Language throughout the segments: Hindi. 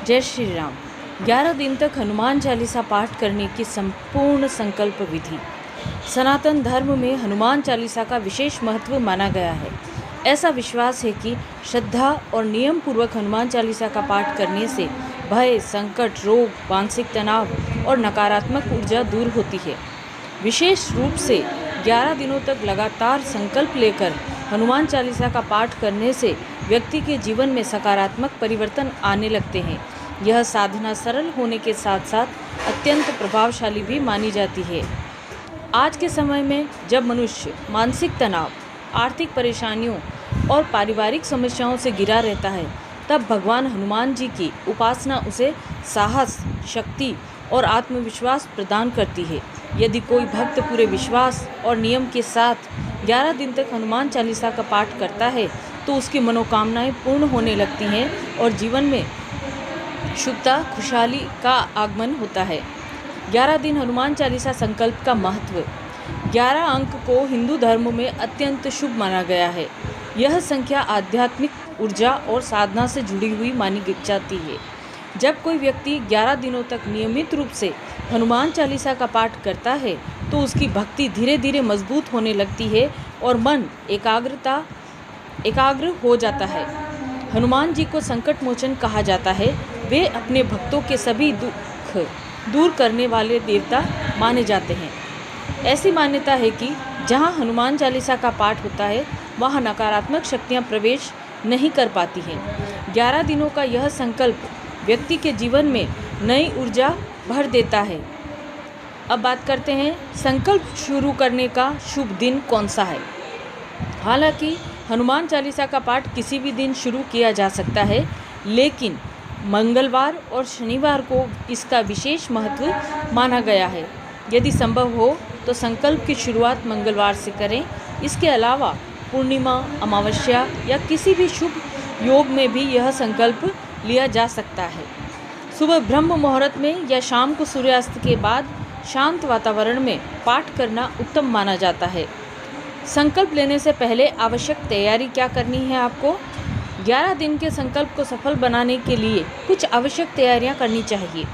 जय श्री राम। 11 दिन तक हनुमान चालीसा पाठ करने की संपूर्ण संकल्प विधि। सनातन धर्म में हनुमान चालीसा का विशेष महत्व माना गया है। ऐसा विश्वास है कि श्रद्धा और नियम पूर्वक हनुमान चालीसा का पाठ करने से भय, संकट, रोग, मानसिक तनाव और नकारात्मक ऊर्जा दूर होती है। विशेष रूप से 11 दिनों तक लगातार संकल्प लेकर हनुमान चालीसा का पाठ करने से व्यक्ति के जीवन में सकारात्मक परिवर्तन आने लगते हैं। यह साधना सरल होने के साथ साथ अत्यंत प्रभावशाली भी मानी जाती है। आज के समय में जब मनुष्य मानसिक तनाव, आर्थिक परेशानियों और पारिवारिक समस्याओं से घिरा रहता है, तब भगवान हनुमान जी की उपासना उसे साहस, शक्ति और आत्मविश्वास प्रदान करती है। यदि कोई भक्त पूरे विश्वास और नियम के साथ 11 दिन तक हनुमान चालीसा का पाठ करता है तो उसकी मनोकामनाएं पूर्ण होने लगती हैं और जीवन में शुभता, खुशहाली का आगमन होता है। 11 दिन हनुमान चालीसा संकल्प का महत्व। 11 अंक को हिंदू धर्म में अत्यंत शुभ माना गया है। यह संख्या आध्यात्मिक ऊर्जा और साधना से जुड़ी हुई मानी जाती है। जब कोई व्यक्ति 11 दिनों तक नियमित रूप से हनुमान चालीसा का पाठ करता है तो उसकी भक्ति धीरे धीरे मजबूत होने लगती है और मन एकाग्र हो जाता है। हनुमान जी को संकट मोचन कहा जाता है। वे अपने भक्तों के सभी दुख दूर करने वाले देवता माने जाते हैं। ऐसी मान्यता है कि जहाँ हनुमान चालीसा का पाठ होता है वहाँ नकारात्मक शक्तियाँ प्रवेश नहीं कर पाती हैं। 11 दिनों का यह संकल्प व्यक्ति के जीवन में नई ऊर्जा भर देता है। अब बात करते हैं संकल्प शुरू करने का शुभ दिन कौन सा है। हालांकि हनुमान चालीसा का पाठ किसी भी दिन शुरू किया जा सकता है, लेकिन मंगलवार और शनिवार को इसका विशेष महत्व माना गया है। यदि संभव हो तो संकल्प की शुरुआत मंगलवार से करें। इसके अलावा पूर्णिमा, अमावस्या या किसी भी शुभ योग में भी यह संकल्प लिया जा सकता है। सुबह ब्रह्म मुहूर्त में या शाम को सूर्यास्त के बाद शांत वातावरण में पाठ करना उत्तम माना जाता है। संकल्प लेने से पहले आवश्यक तैयारी क्या करनी है आपको? 11 दिन के संकल्प को सफल बनाने के लिए कुछ आवश्यक तैयारियां करनी चाहिए,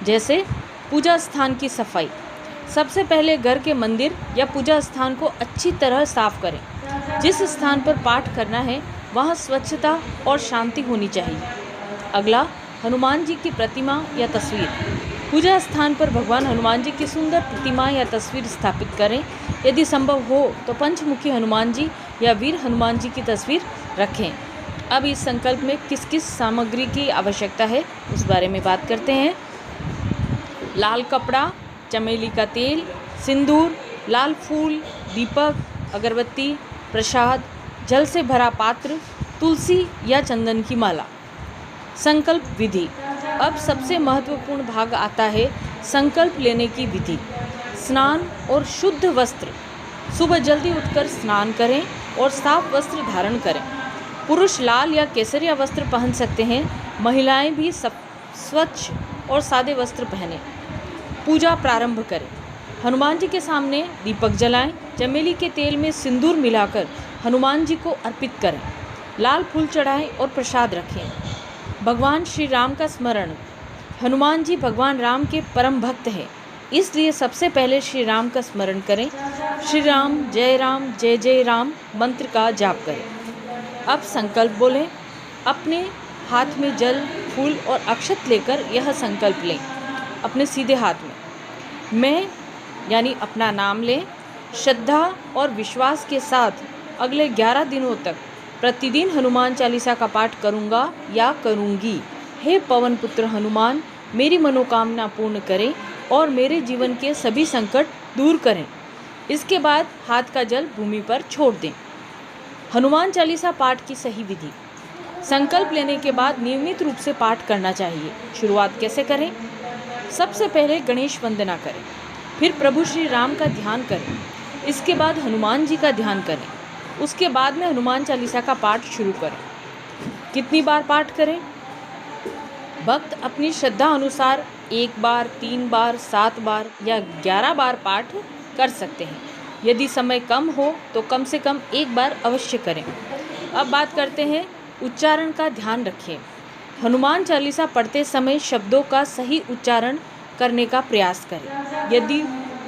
जैसे पूजा स्थान की सफाई। सबसे पहले घर के मंदिर या पूजा स्थान को अच्छी तरह साफ करें। जिस स्थान पर पाठ करना है वहाँ स्वच्छता और शांति होनी चाहिए। अगला, हनुमान जी की प्रतिमा या तस्वीर। पूजा स्थान पर भगवान हनुमान जी की सुंदर प्रतिमा या तस्वीर स्थापित करें। यदि संभव हो तो पंचमुखी हनुमान जी या वीर हनुमान जी की तस्वीर रखें। अब इस संकल्प में किस किस सामग्री की आवश्यकता है उस बारे में बात करते हैं। लाल कपड़ा, चमेली का तेल, सिंदूर, लाल फूल, दीपक, अगरबत्ती, प्रसाद, जल से भरा पात्र, तुलसी या चंदन की माला। संकल्प विधि। अब सबसे महत्वपूर्ण भाग आता है संकल्प लेने की विधि। स्नान और शुद्ध वस्त्र। सुबह जल्दी उठकर स्नान करें और साफ वस्त्र धारण करें। पुरुष लाल या केसरिया वस्त्र पहन सकते हैं। महिलाएं भी स्वच्छ और सादे वस्त्र पहनें। पूजा प्रारंभ करें। हनुमान जी के सामने दीपक जलाएं। चमेली के तेल में सिंदूर मिलाकर हनुमान जी को अर्पित करें। लाल फूल चढ़ाएं और प्रसाद रखें। भगवान श्री राम का स्मरण। हनुमान जी भगवान राम के परम भक्त हैं, इसलिए सबसे पहले श्री राम का स्मरण करें। श्री राम, जय जय राम मंत्र का जाप करें। अब संकल्प बोलें। अपने हाथ में जल, फूल और अक्षत लेकर यह संकल्प लें। अपने सीधे हाथ में मैं यानी अपना नाम लें। श्रद्धा और विश्वास के साथ अगले 11 दिनों तक प्रतिदिन हनुमान चालीसा का पाठ करूँगा या करूँगी। हे पवन पुत्र हनुमान, मेरी मनोकामना पूर्ण करें और मेरे जीवन के सभी संकट दूर करें। इसके बाद हाथ का जल भूमि पर छोड़ दें। हनुमान चालीसा पाठ की सही विधि। संकल्प लेने के बाद नियमित रूप से पाठ करना चाहिए। शुरुआत कैसे करें? सबसे पहले गणेश वंदना करें, फिर प्रभु श्री राम का ध्यान करें, इसके बाद हनुमान जी का ध्यान करें, उसके बाद में हनुमान चालीसा का पाठ शुरू करें। कितनी बार पाठ करें? भक्त अपनी श्रद्धा अनुसार 1 बार, 3 बार, 7 बार या 11 बार पाठ कर सकते हैं। यदि समय कम हो तो कम से कम 1 बार अवश्य करें। अब बात करते हैं उच्चारण का ध्यान रखें। हनुमान चालीसा पढ़ते समय शब्दों का सही उच्चारण करने का प्रयास करें। यदि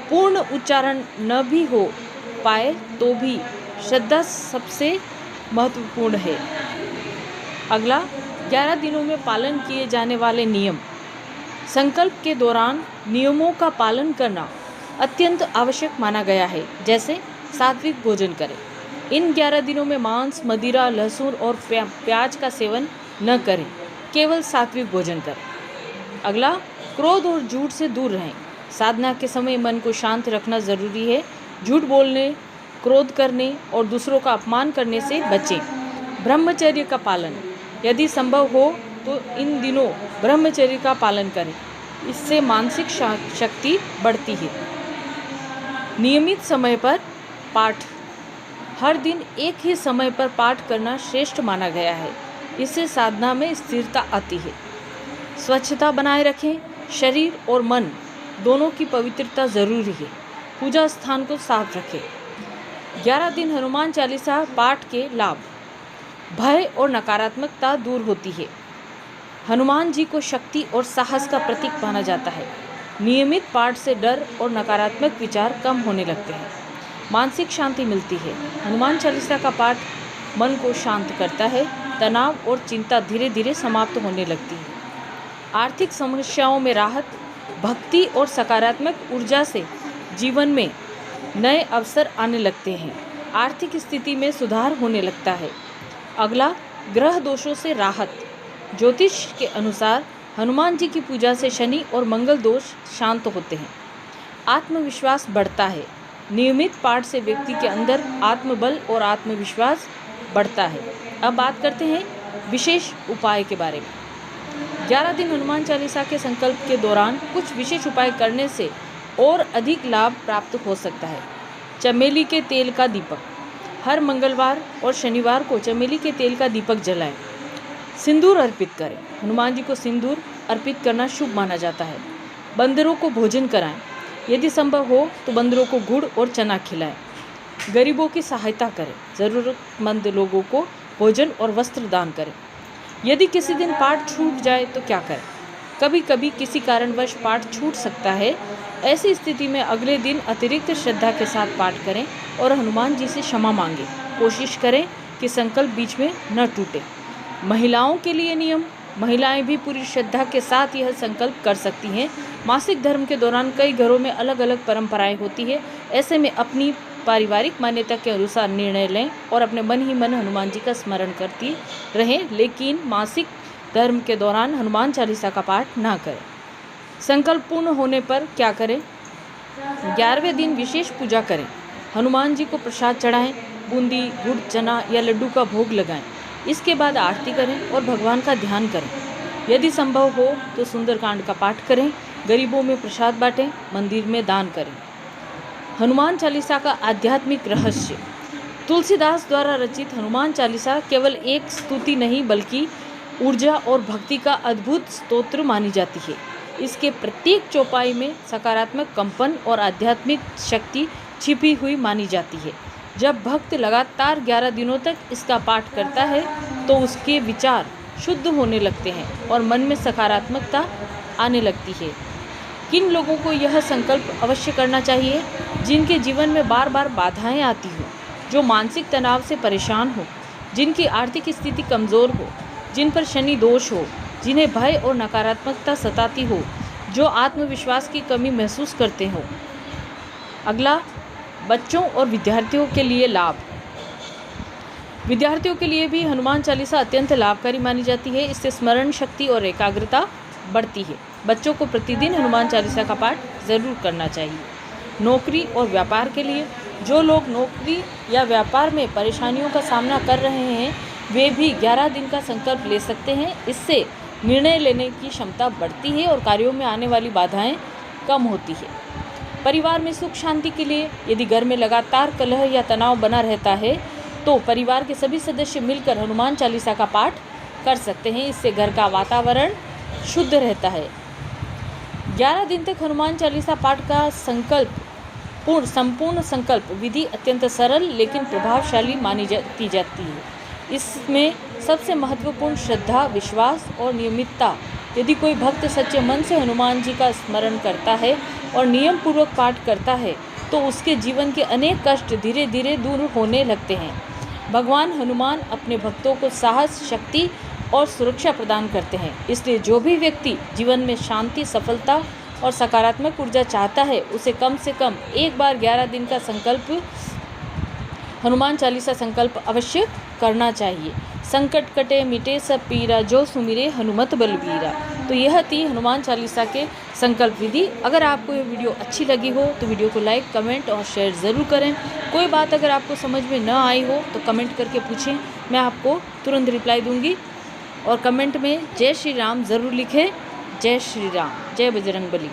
पूर्ण उच्चारण न भी हो पाए तो भी श्रद्धा सबसे महत्वपूर्ण है। अगला, 11 दिनों में पालन किए जाने वाले नियम। संकल्प के दौरान नियमों का पालन करना अत्यंत आवश्यक माना गया है, जैसे सात्विक भोजन करें। इन 11 दिनों में मांस, मदिरा, लहसुन और प्याज का सेवन न करें, केवल सात्विक भोजन करें। अगला, क्रोध और झूठ से दूर रहें। साधना के समय मन को शांत रखना जरूरी है। झूठ बोलने, क्रोध करने और दूसरों का अपमान करने से बचें। ब्रह्मचर्य का पालन, यदि संभव हो तो इन दिनों ब्रह्मचर्य का पालन करें, इससे मानसिक शक्ति बढ़ती है। नियमित समय पर पाठ, हर दिन एक ही समय पर पाठ करना श्रेष्ठ माना गया है, इससे साधना में स्थिरता आती है। स्वच्छता बनाए रखें, शरीर और मन दोनों की पवित्रता जरूरी है। पूजा स्थान को साफ रखें। 11 दिन हनुमान चालीसा पाठ के लाभ। भय और नकारात्मकता दूर होती है। हनुमान जी को शक्ति और साहस का प्रतीक माना जाता है। नियमित पाठ से डर और नकारात्मक विचार कम होने लगते हैं। मानसिक शांति मिलती है। हनुमान चालीसा का पाठ मन को शांत करता है। तनाव और चिंता धीरे धीरे समाप्त होने लगती है। आर्थिक समस्याओं में राहत, भक्ति और सकारात्मक ऊर्जा से जीवन में नए अवसर आने लगते हैं। आर्थिक स्थिति में सुधार होने लगता है। अगला, ग्रह दोषों से राहत। ज्योतिष के अनुसार हनुमान जी की पूजा से शनि और मंगल दोष शांत होते हैं। आत्मविश्वास बढ़ता है। नियमित पाठ से व्यक्ति के अंदर आत्मबल और आत्मविश्वास बढ़ता है। अब बात करते हैं विशेष उपाय के बारे में। 11 दिन हनुमान चालीसा के संकल्प के दौरान कुछ विशेष उपाय करने से और अधिक लाभ प्राप्त हो सकता है। चमेली के तेल का दीपक, हर मंगलवार और शनिवार को चमेली के तेल का दीपक जलाएं। सिंदूर अर्पित करें। हनुमान जी को सिंदूर अर्पित करना शुभ माना जाता है। बंदरों को भोजन कराएं। यदि संभव हो तो बंदरों को गुड़ और चना खिलाएं। गरीबों की सहायता करें। ज़रूरतमंद लोगों को भोजन और वस्त्र दान करें। यदि किसी दिन पाठ छूट जाए तो क्या करें? कभी कभी किसी कारणवश पाठ छूट सकता है। ऐसी स्थिति में अगले दिन अतिरिक्त श्रद्धा के साथ पाठ करें और हनुमान जी से क्षमा मांगें। कोशिश करें कि संकल्प बीच में न टूटे। महिलाओं के लिए नियम। महिलाएं भी पूरी श्रद्धा के साथ यह संकल्प कर सकती हैं। मासिक धर्म के दौरान कई घरों में अलग अलग परंपराएं होती है। ऐसे में अपनी पारिवारिक मान्यता के अनुसार निर्णय लें और अपने मन ही मन हनुमान जी का स्मरण करती रहें, लेकिन मासिक धर्म के दौरान हनुमान चालीसा का पाठ ना करें। संकल्प पूर्ण होने पर क्या करें? 11वें दिन विशेष पूजा करें। हनुमान जी को प्रसाद चढ़ाएं। बूंदी, गुड़, चना या लड्डू का भोग लगाएं। इसके बाद आरती करें और भगवान का ध्यान करें। यदि संभव हो तो सुंदरकांड का पाठ करें। गरीबों में प्रसाद बांटें। मंदिर में दान करें। हनुमान चालीसा का आध्यात्मिक रहस्य। तुलसीदास द्वारा रचित हनुमान चालीसा केवल एक स्तुति नहीं बल्कि ऊर्जा और भक्ति का अद्भुत स्तोत्र मानी जाती है। इसके प्रत्येक चौपाई में सकारात्मक कंपन और आध्यात्मिक शक्ति छिपी हुई मानी जाती है। जब भक्त लगातार 11 दिनों तक इसका पाठ करता है तो उसके विचार शुद्ध होने लगते हैं और मन में सकारात्मकता आने लगती है। किन लोगों को यह संकल्प अवश्य करना चाहिए? जिनके जीवन में बार बार बाधाएं आती हो, जो मानसिक तनाव से परेशान हो, जिनकी आर्थिक स्थिति कमज़ोर हो, जिन पर शनि दोष हो, जिन्हें भय और नकारात्मकता सताती हो, जो आत्मविश्वास की कमी महसूस करते हो। अगला, बच्चों और विद्यार्थियों के लिए लाभ। विद्यार्थियों के लिए भी हनुमान चालीसा अत्यंत लाभकारी मानी जाती है। इससे स्मरण शक्ति और एकाग्रता बढ़ती है। बच्चों को प्रतिदिन हनुमान चालीसा का पाठ जरूर करना चाहिए। नौकरी और व्यापार के लिए, जो लोग नौकरी या व्यापार में परेशानियों का सामना कर रहे हैं वे भी 11 दिन का संकल्प ले सकते हैं। इससे निर्णय लेने की क्षमता बढ़ती है और कार्यों में आने वाली बाधाएं कम होती है। परिवार में सुख शांति के लिए, यदि घर में लगातार कलह या तनाव बना रहता है तो परिवार के सभी सदस्य मिलकर हनुमान चालीसा का पाठ कर सकते हैं। इससे घर का वातावरण शुद्ध रहता है। 11 दिन तक हनुमान चालीसा पाठ का संपूर्ण संकल्प विधि अत्यंत सरल लेकिन प्रभावशाली मानी जाती है। इसमें सबसे महत्वपूर्ण श्रद्धा, विश्वास और नियमितता। यदि कोई भक्त सच्चे मन से हनुमान जी का स्मरण करता है और नियम पूर्वक पाठ करता है तो उसके जीवन के अनेक कष्ट धीरे धीरे दूर होने लगते हैं। भगवान हनुमान अपने भक्तों को साहस, शक्ति और सुरक्षा प्रदान करते हैं। इसलिए जो भी व्यक्ति जीवन में शांति, सफलता और सकारात्मक ऊर्जा चाहता है उसे कम से कम एक बार 11 दिन का संकल्प, हनुमान चालीसा संकल्प अवश्य करना चाहिए। संकट कटे मिटे सब पीरा, जो सुमिरे हनुमत बलबीरा। तो यह थी हनुमान चालीसा के संकल्प विधि। अगर आपको ये वीडियो अच्छी लगी हो तो वीडियो को लाइक, कमेंट और शेयर ज़रूर करें। कोई बात अगर आपको समझ में न आई हो तो कमेंट करके पूछें, मैं आपको तुरंत रिप्लाई दूंगी। और कमेंट में जय श्री राम ज़रूर लिखें। जय श्री राम, जय बजरंगबली।